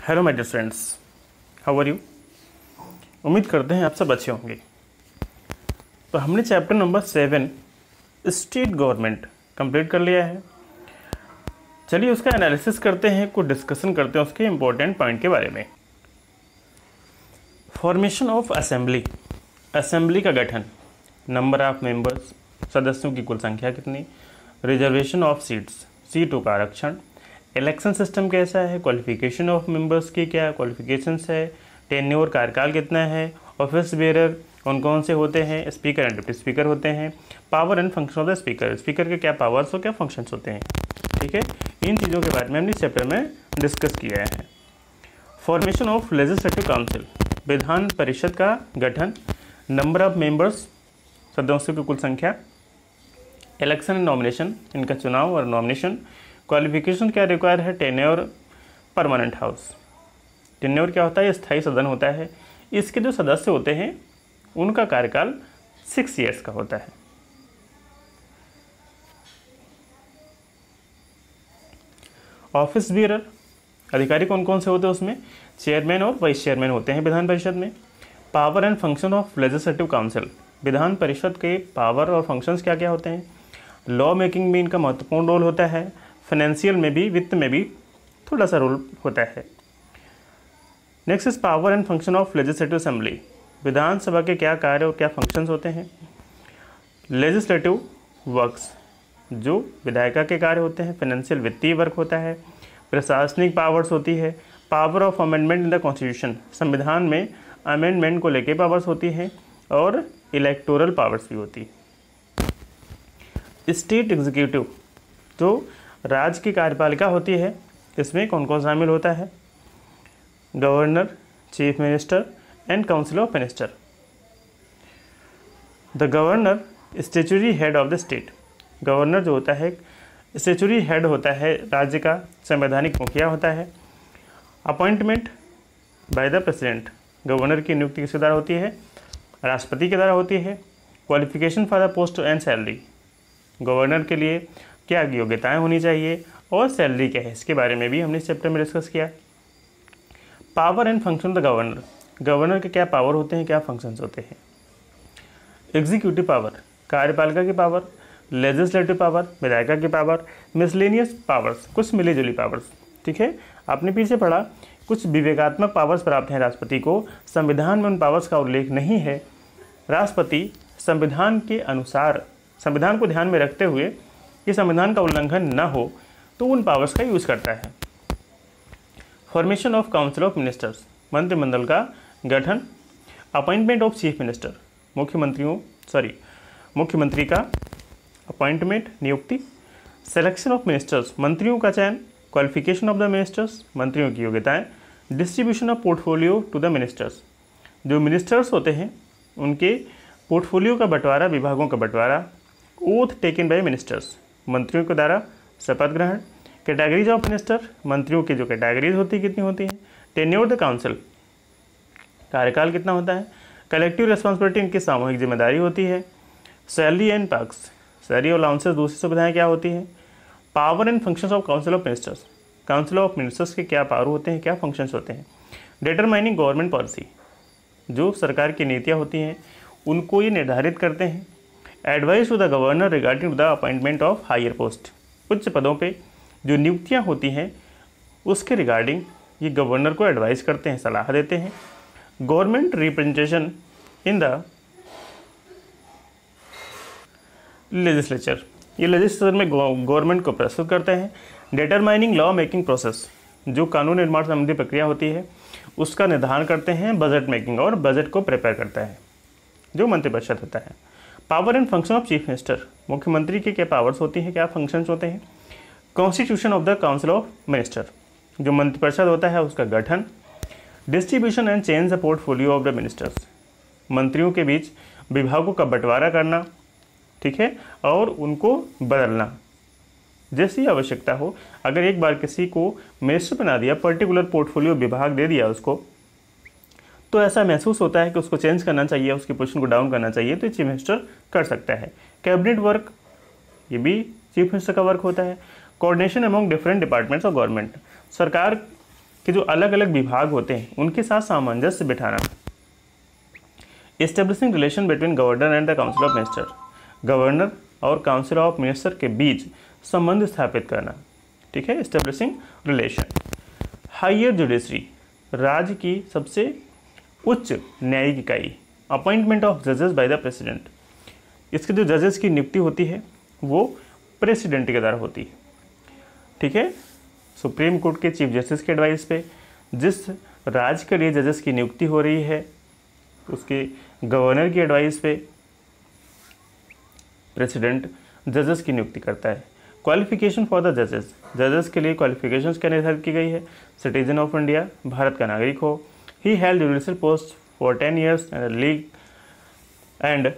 Hello my dear friends, how are you. उम्मीद करते हैं आप सब अच्छे होंगे। तो हमने chapter number 7 state government complete कर लिया है। चलिए उसका एनालिसिस करते हैं, कुछ डिस्कशन करते हैं उसके इम्पोर्टेंट पॉइंट के बारे में। फॉर्मेशन ऑफ असेंबली, असेंबली का गठन, नंबर ऑफ मेंबर्स, सदस्यों की कुल संख्या कितनी, रिजर्वेशन ऑफ सीट्स, सीटों का आरक्षण, इलेक्शन सिस्टम कैसा है, क्वालिफिकेशन ऑफ मेंबर्स की क्या क्वालिफिकेशंस है, टेन्योर कार्यकाल कितना है, ऑफिस बेरर कौन कौन से होते हैं, स्पीकर एंड डिप्टी स्पीकर होते हैं, power and function of the speaker, speaker के क्या पावर्स और क्या फंक्शंस होते हैं। ठीक है, इन चीज़ों के बारे में हमने इस चैप्टर में डिस्कस किया है। Formation of legislative council, Vidhan Parishad का गठन, नंबर ऑफ मेंबर्स, सदस्यों की कुल संख्या, इलेक्शन एंड नॉमिनेशन, इनका चुनाव और नॉमिनेशन, क्वालिफिकेशन क्या रिक्वायर है, टेन्योर परमानेंट हाउस, टेन्योर क्या होता है, स्थायी सदन होता है। इसके जो सदस्य होते हैं उनका कार्यकाल 6 ईयर्स का होता है। ऑफिस बियरर, अधिकारी कौन कौन से होते हैं उसमें, चेयरमैन और वाइस चेयरमैन होते हैं विधान परिषद में। Power and function of legislative council, विधान परिषद के पावर और फंक्शंस क्या क्या होते हैं। लॉ मेकिंग में इनका महत्वपूर्ण रोल होता है, फाइनेंशियल में भी, वित्त में भी थोड़ा सा रोल होता है। Next is power and function of legislative assembly, विधानसभा के क्या कार्य और क्या फंक्शंस होते हैं। लेजिस्लेटिव वर्क्स, जो विधायिका के कार्य होते हैं, फाइनेंशियल वित्तीय वर्क होता है, प्रशासनिक पावर्स होती है, power of amendment in the constitution, संविधान में अमेंडमेंट को लेके पावर्स होती हैं, और इलेक्टोरल पावर्स भी होती है। स्टेट एग्जीक्यूटिव, जो राज्य की कार्यपालिका होती है, इसमें कौन कौन शामिल होता है, governor, chief minister and council of minister. The governor statutory head of the state, governor जो होता है स्टैट्यूटरी हेड होता है राज्य का, संवैधानिक मुखिया होता है। Appointment by the president, governor की नियुक्ति किसके द्वारा होती है, राष्ट्रपति के द्वारा होती है। Qualification for the post and salary, governor के लिए क्या योग्यताएं होनी चाहिए और सैलरी क्या है, इसके बारे में भी हमने इस चैप्टर में डिस्कस किया। Power and function the governor, governor के क्या पावर होते हैं, क्या फंक्शंस होते हैं। एग्जीक्यूटिव पावर, कार्यपालिका की पावर, लेजिस्लेटिव पावर, विधायिका की पावर, मिसलेनियस पावर्स, कुछ मिली जुली पावर्स। ठीक है, आपने पीछे पढ़ा कुछ विवेकात्मक पावर्स प्राप्त हैं राष्ट्रपति को, संविधान में उन पावर्स का उल्लेख नहीं है। राष्ट्रपति संविधान के अनुसार, संविधान को ध्यान में रखते हुए कि संविधान का उल्लंघन न हो, तो उन पावर्स का यूज़ करता है। Formation of council of ministers, मंत्रिमंडल का गठन। अपॉइंटमेंट ऑफ चीफ मिनिस्टर, मुख्यमंत्री का अपॉइंटमेंट, नियुक्ति। सिलेक्शन ऑफ मिनिस्टर्स, मंत्रियों का चयन। क्वालिफिकेशन ऑफ द मिनिस्टर्स, मंत्रियों की योग्यताएं। Distribution of portfolio to the ministers, जो मिनिस्टर्स होते हैं उनके पोर्टफोलियो का बंटवारा, विभागों का बंटवारा। ओथ टेकन बाय मिनिस्टर्स, मंत्रियों के द्वारा शपथ ग्रहण। कैटेगरीज ऑफ मिनिस्टर, मंत्रियों की जो कैटेगरीज होती कितनी होती हैं। टेन्योर द काउंसिल, कार्यकाल कितना होता है। कलेक्टिव रिस्पॉन्सिबिलिटी, इनकी सामूहिक जिम्मेदारी होती है। सैलरी एंड पैक्स, सैलरी और अलाउंसेस, दूसरी सुविधाएं क्या होती हैं। Power and functions of council of ministers, council of ministers के क्या पावर होते हैं, क्या फंक्शंस होते हैं। डिटरमाइनिंग गवर्नमेंट पॉलिसी, जो सरकार की नीतियाँ होती हैं उनको ये निर्धारित करते हैं। Advice to the governor regarding the appointment of higher post, उच्च पदों पे जो नियुक्तियां होती हैं उसके रिगार्डिंग ये गवर्नर को एडवाइस करते हैं, सलाह देते हैं। Government representation in the legislature, ये लेजिस्लेचर में गवर्नमेंट को प्रस्तुत करते हैं। डिटरमाइनिंग लॉ मेकिंग प्रोसेस, जो कानून निर्माण संबंधी प्रक्रिया होती है उसका निर्धारण करते हैं। बजट मेकिंग, और बजट को प्रिपेयर करता है जो मंत्रिपरिषद होता है। Power and function of chief minister, मुख्यमंत्री के क्या पावर्स होती हैं, क्या फंक्शंस होते हैं। Constitution of the council of minister, जो मंत्रिपरिषद होता है उसका गठन। Distribution and change the portfolio of the ministers, मंत्रियों के बीच विभागों का बंटवारा करना, ठीक है, और उनको बदलना जैसी आवश्यकता हो। अगर एक बार किसी को मिनिस्टर बना दिया, पर्टिकुलर पोर्टफोलियो विभाग दे दिया उसको, तो ऐसा महसूस होता है कि उसको चेंज करना चाहिए, उसकी पोजीशन को डाउन करना चाहिए, तो चीफ मिनिस्टर कर सकता है। कैबिनेट वर्क, ये भी चीफ मिनिस्टर का वर्क होता है। Coordination among different departments of government, सरकार कि जो अलग अलग विभाग होते हैं उनके साथ सामंजस्य बिठाना। Establishing relation between governor and the council of minister, governor और काउंसिल ऑफ मिनिस्टर के बीच संबंध स्थापित करना, ठीक है, एस्टेब्लिशिंग रिलेशन। हायर जुडिशरी, राज्य की सबसे उच्च न्यायिक इकाई। अपॉइंटमेंट ऑफ जजेस बाय द प्रेसिडेंट, इसके जो जजेस की नियुक्ति होती है वो प्रेसिडेंट के द्वारा होती है, ठीक है। सुप्रीम कोर्ट के चीफ जस्टिस के एडवाइस पे जिस राज्य के लिए जजेस की नियुक्ति हो रही है उसके गवर्नर की एडवाइस पे प्रेसिडेंट जजेस की नियुक्ति करता है। क्वालिफिकेशन फॉर द जजेस, जजेस के लिए क्वालिफिकेशंस क्या निर्धारित की गई है? सिटीजन ऑफ इंडिया, भारत का नागरिक हो, he held judicial post for 10 years and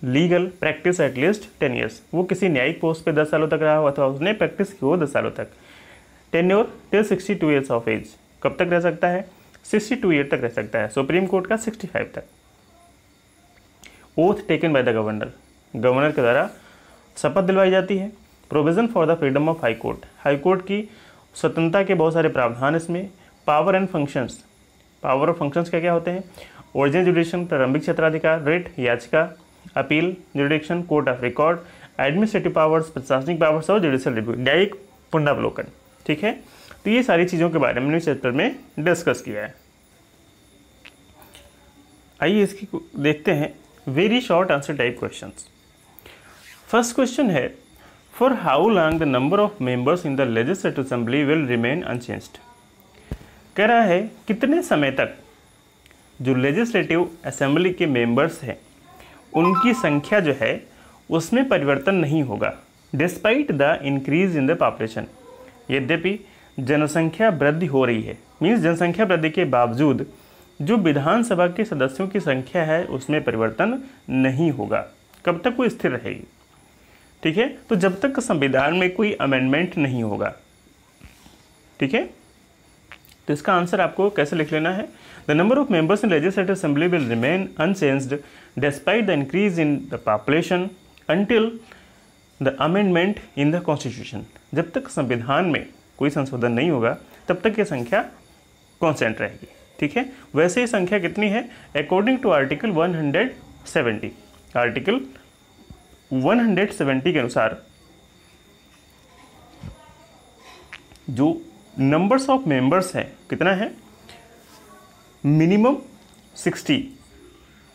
legal practice at least 10 years, वो किसी न्यायिक पोस्ट पे 10 सालों तक रहा हो अथवा उसने प्रैक्टिस की हो 10 सालों तक। Tenure till 62 years of age, कब तक रह सकता है? 62 ईयर तक रह सकता है, सुप्रीम कोर्ट का 65 तक। Oath taken by the governor, governor के द्वारा शपथ दिलवाई जाती है। Provision for the freedom of high court, high court की स्वतंत्रता के बहुत सारे प्रावधान इसमें। पावर एंड फंक्शंस, पावर और फंक्शंस क्या क्या होते हैं? ओरिजिनल जुडिक्शन, प्रारंभिक क्षेत्राधिकार, रिट याचिका, appeal जुडिक्शन, court of record, administrative powers, प्रशासनिक पावर्स और जुडिशियल रिव्यू, न्यायिक पुनरावलोकन, ठीक है। तो ये सारी चीज़ों के बारे में हमने चैप्टर में डिस्कस किया है। आइए इसकी देखते हैं very short answer type questions. First question है, for how long the number of members in the legislative assembly will remain unchanged. कह रहा है कितने समय तक जो लेजिस्लेटिव असेंबली के मेंबर्स हैं उनकी संख्या जो है उसमें परिवर्तन नहीं होगा, despite the increase in the population, यद्यपि जनसंख्या वृद्धि हो रही है। मीन्स जनसंख्या वृद्धि के बावजूद जो विधानसभा के सदस्यों की संख्या है उसमें परिवर्तन नहीं होगा। कब तक वो स्थिर रहेगी, ठीक है। तो जब तक संविधान में कोई अमेंडमेंट नहीं होगा, ठीक है। तो इसका आंसर आपको कैसे लिख लेना है? The number of members in legislative assembly will remain unchanged despite the increase in the population until the amendment in the constitution. जब तक संविधान में कोई संशोधन नहीं होगा तब तक ये संख्या कॉन्स्टेंट रहेगी, ठीक है। वैसे ही संख्या कितनी है? अकॉर्डिंग टू आर्टिकल 170, आर्टिकल 170 के अनुसार जो नंबर्स ऑफ मेंबर्स हैं कितना है? मिनिमम 60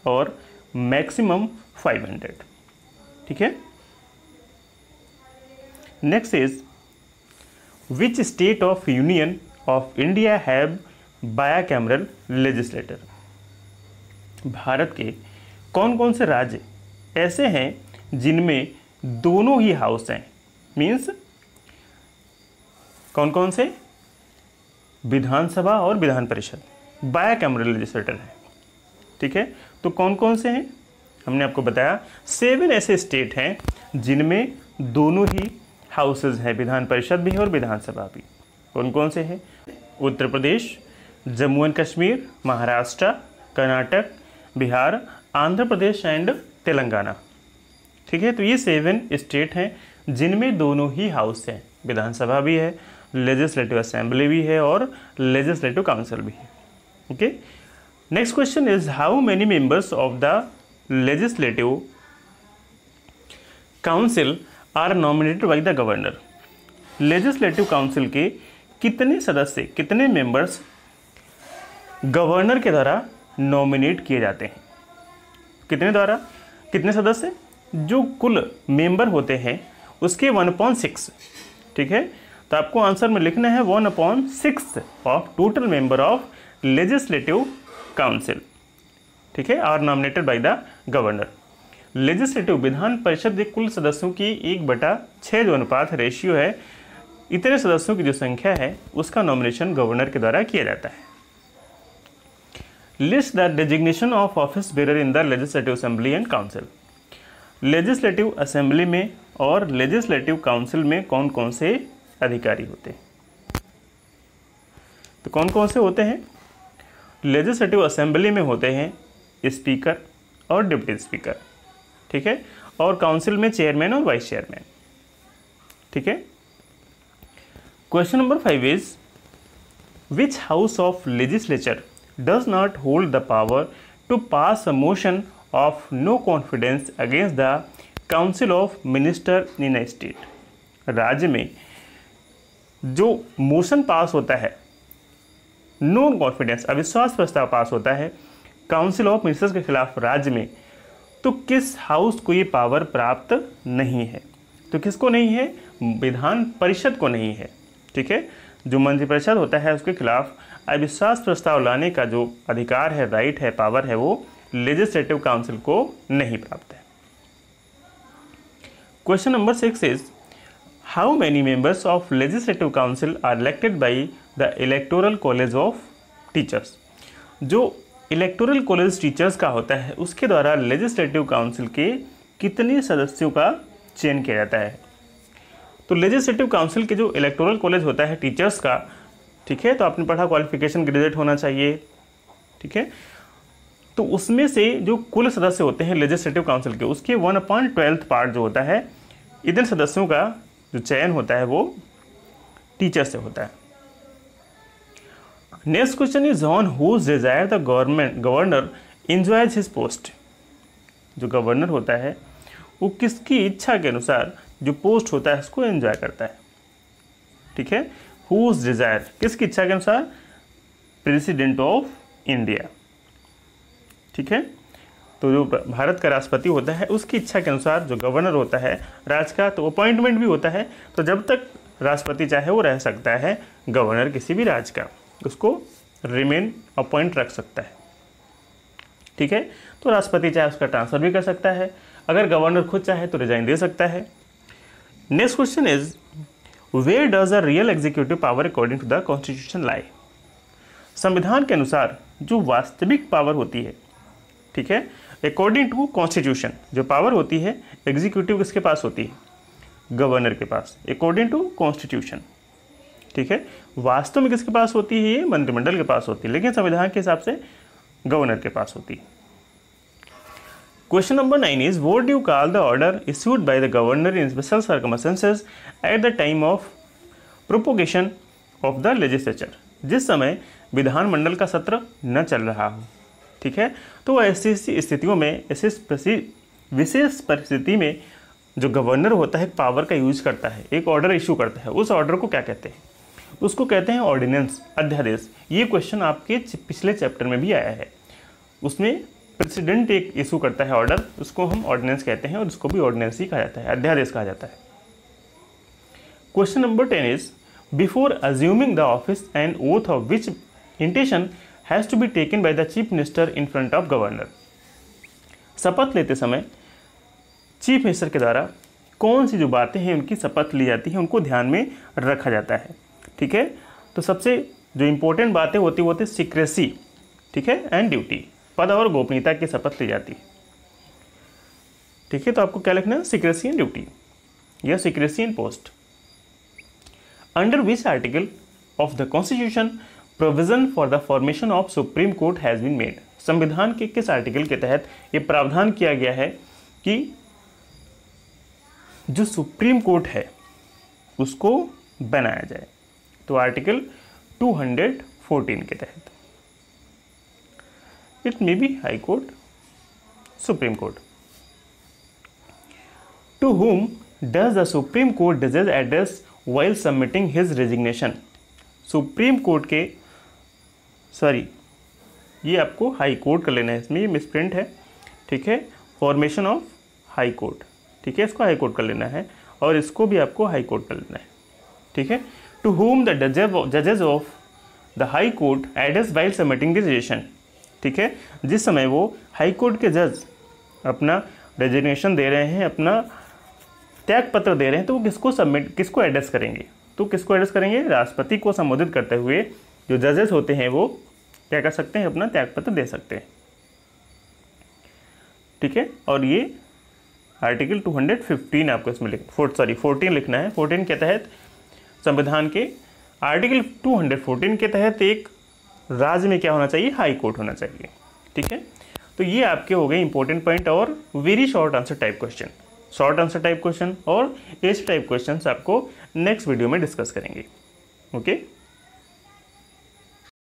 और मैक्सिमम 500, ठीक है। Next is which state of union of India have bicameral legislator. Bharat के कौन कौन से राज्य ऐसे हैं जिनमें दोनों ही हाउस हैं? मीन्स कौन कौन से? विधानसभा और विधान परिषद बायकैमरल लेजिस्लेटर है, ठीक है। तो कौन कौन से हैं? हमने आपको बताया 7 ऐसे स्टेट हैं जिनमें दोनों ही हाउसेज हैं, विधान परिषद भी है और विधानसभा भी। कौन कौन से हैं? उत्तर प्रदेश, जम्मू एंड कश्मीर, महाराष्ट्र, कर्नाटक, बिहार, आंध्र प्रदेश एंड तेलंगाना, ठीक है। तो ये 7 स्टेट हैं जिनमें दोनों ही हाउस हैं, विधानसभा भी है, लेजिस्लेटिव असेंबली भी है और लेजिस्लेटिव काउंसिल भी है, okay. Next question is how many members of the legislative council are nominated by the governor. Legislative council के कितने सदस्य, कितने मेंबर्स गवर्नर के द्वारा नॉमिनेट किए जाते हैं? कितने द्वारा? कितने सदस्य? जो कुल मेंबर होते हैं उसके 1/6, ठीक है। तो आपको आंसर में लिखना है 1/6 of total member of legislative council, ठीक है, are nominated by the governor. Legislative विधान परिषद के कुल सदस्यों की 1/6 जो अनुपात रेशियो है, इतने सदस्यों की जो संख्या है उसका नॉमिनेशन गवर्नर के द्वारा किया जाता है। List the designation of office bearer in the legislative assembly and council. Legislative assembly में और लेजिस्लेटिव काउंसिल में कौन कौन से अधिकारी होते हैं? तो कौन कौन से होते हैं? लेजिस्लेटिव असेंबली में होते हैं स्पीकर और डिप्टी स्पीकर, ठीक है, और काउंसिल में चेयरमैन और वाइस चेयरमैन, ठीक है। Question number 5 is which house of legislature does not hold the power to pass a motion of no confidence against the council of minister in a state. राज्य में जो motion pass होता है, no confidence अविश्वास प्रस्ताव पास होता है council of ministers के खिलाफ राज्य में, तो किस हाउस को ये पावर प्राप्त नहीं है? तो किसको नहीं है? विधान परिषद को नहीं है। ठीक है, जो मंत्रिपरिषद होता है उसके खिलाफ अविश्वास प्रस्ताव लाने का जो अधिकार है, राइट है, पावर है, वो लेजिस्लेटिव काउंसिल को नहीं प्राप्त है। Question number 6 is how many members of legislative council are elected by the electoral college of teachers. जो इलेक्टोरल कॉलेज टीचर्स का होता है उसके द्वारा लेजिस्लेटिव काउंसिल के कितने सदस्यों का चयन किया जाता है? तो लेजिस्लेटिव काउंसिल के जो इलेक्टोरल कॉलेज होता है टीचर्स का, ठीक है, तो आपने पढ़ा क्वालिफिकेशन ग्रेजुएट होना चाहिए। ठीक है, तो उसमें से जो कुल सदस्य होते हैं लेजिस्लेटिव काउंसिल के, उसके 1/12 पार्ट जो होता है, इतने सदस्यों का जो चयन होता है वो टीचर से होता है। Next question is on whose desire the governor enjoys his post. जो गवर्नर होता है वो किसकी इच्छा के अनुसार जो पोस्ट होता है उसको एंजॉय करता है। ठीक है, हुज डिजायर किसकी इच्छा के अनुसार? President of India. ठीक है, तो जो भारत का राष्ट्रपति होता है उसकी इच्छा के अनुसार जो गवर्नर होता है राज्य का, तो अपॉइंटमेंट भी होता है। तो जब तक राष्ट्रपति चाहे वो रह सकता है, गवर्नर किसी भी राज्य का उसको रिमेन अपॉइंट रख सकता है। ठीक है, तो राष्ट्रपति चाहे उसका ट्रांसफर भी कर सकता है, अगर गवर्नर खुद चाहे तो रिजाइन दे सकता है। Next question is where does a real executive power according to the constitution lie. संविधान के अनुसार जो वास्तविक पावर होती है, ठीक है, अकॉर्डिंग टू कॉन्स्टिट्यूशन जो पावर होती है एग्जीक्यूटिव किसके पास होती है? गवर्नर के पास, अकॉर्डिंग टू कॉन्स्टिट्यूशन। ठीक है, वास्तव में किसके पास होती है? ये मंत्रिमंडल के पास होती है, लेकिन संविधान के हिसाब से गवर्नर के पास होती है। Question number 9 is what do you call the order issued by the governor in special circumstances at the time of propagation of the legislature. जिस समय विधानमंडल का सत्र न चल रहा हो। ठीक है, तो ऐसी स्थितियों में, ऐसी विशेष परिस्थिति में जो गवर्नर होता है पावर का यूज करता है, एक ऑर्डर इशू करता है, उस ऑर्डर को क्या कहते हैं? उसको कहते हैं ऑर्डिनेंस, अध्यादेश। ये क्वेश्चन आपके पिछले चैप्टर में भी आया है, उसमें प्रेसिडेंट एक इशू करता है ऑर्डर, उसको हम ऑर्डिनेंस कहते हैं और उसको भी ऑर्डिनेंस ही कहा जाता है, अध्यादेश कहा जाता है। Question number 10 is before assuming the office and oath of which intention has to be taken by the chief minister in front of governor. शपथ लेते समय चीफ मिनिस्टर के द्वारा कौन सी जो बातें हैं उनकी शपथ ली जाती है, उनको ध्यान में रखा जाता है। ठीक है, तो सबसे जो इंपॉर्टेंट बातें होती है सीक्रेसी, ठीक है, एंड ड्यूटी, पद और गोपनीयता की शपथ ली जाती है। ठीक है, तो आपको क्या लिखना है? सीक्रेसी एंड ड्यूटी या secrecy and post. Under which article of the constitution provision for the formation of supreme court has been made. संविधान के किस आर्टिकल के तहत ये प्रावधान किया गया है कि जो सुप्रीम कोर्ट है उसको बनाया जाए? तो आर्टिकल 214 के तहत। It may be high court, supreme court. To whom does the Supreme Court judge address while submitting his resignation? Supreme court के, सॉरी ये आपको हाई कोर्ट कर लेना है, इसमें ये मिसप्रिंट है। ठीक है, फॉर्मेशन ऑफ हाई कोर्ट, ठीक है, इसको हाई कोर्ट कर लेना है और इसको भी आपको हाई कोर्ट कर लेना है। ठीक है, to whom the judges of the high court address while submitting the resignation। ठीक है, जिस समय वो हाई कोर्ट के जज अपना रेजिग्नेशन दे रहे हैं, अपना त्याग पत्र दे रहे हैं, तो वो किसको एड्रेस करेंगे? तो किसको एड्रेस करेंगे? राष्ट्रपति को संबोधित करते हुए जो जजेस होते हैं वो क्या कर सकते हैं? अपना त्याग पत्र दे सकते हैं। ठीक है, और ये आर्टिकल 215 आपको इसमें 14 लिखना है। 14 के तहत संविधान के आर्टिकल 214 के तहत एक राज्य में क्या होना चाहिए? हाई कोर्ट होना चाहिए। ठीक है, तो ये आपके हो गए इंपॉर्टेंट पॉइंट और very short answer type question. Short answer type question और एज टाइप क्वेश्चन आपको नेक्स्ट वीडियो में डिस्कस करेंगे। ओके।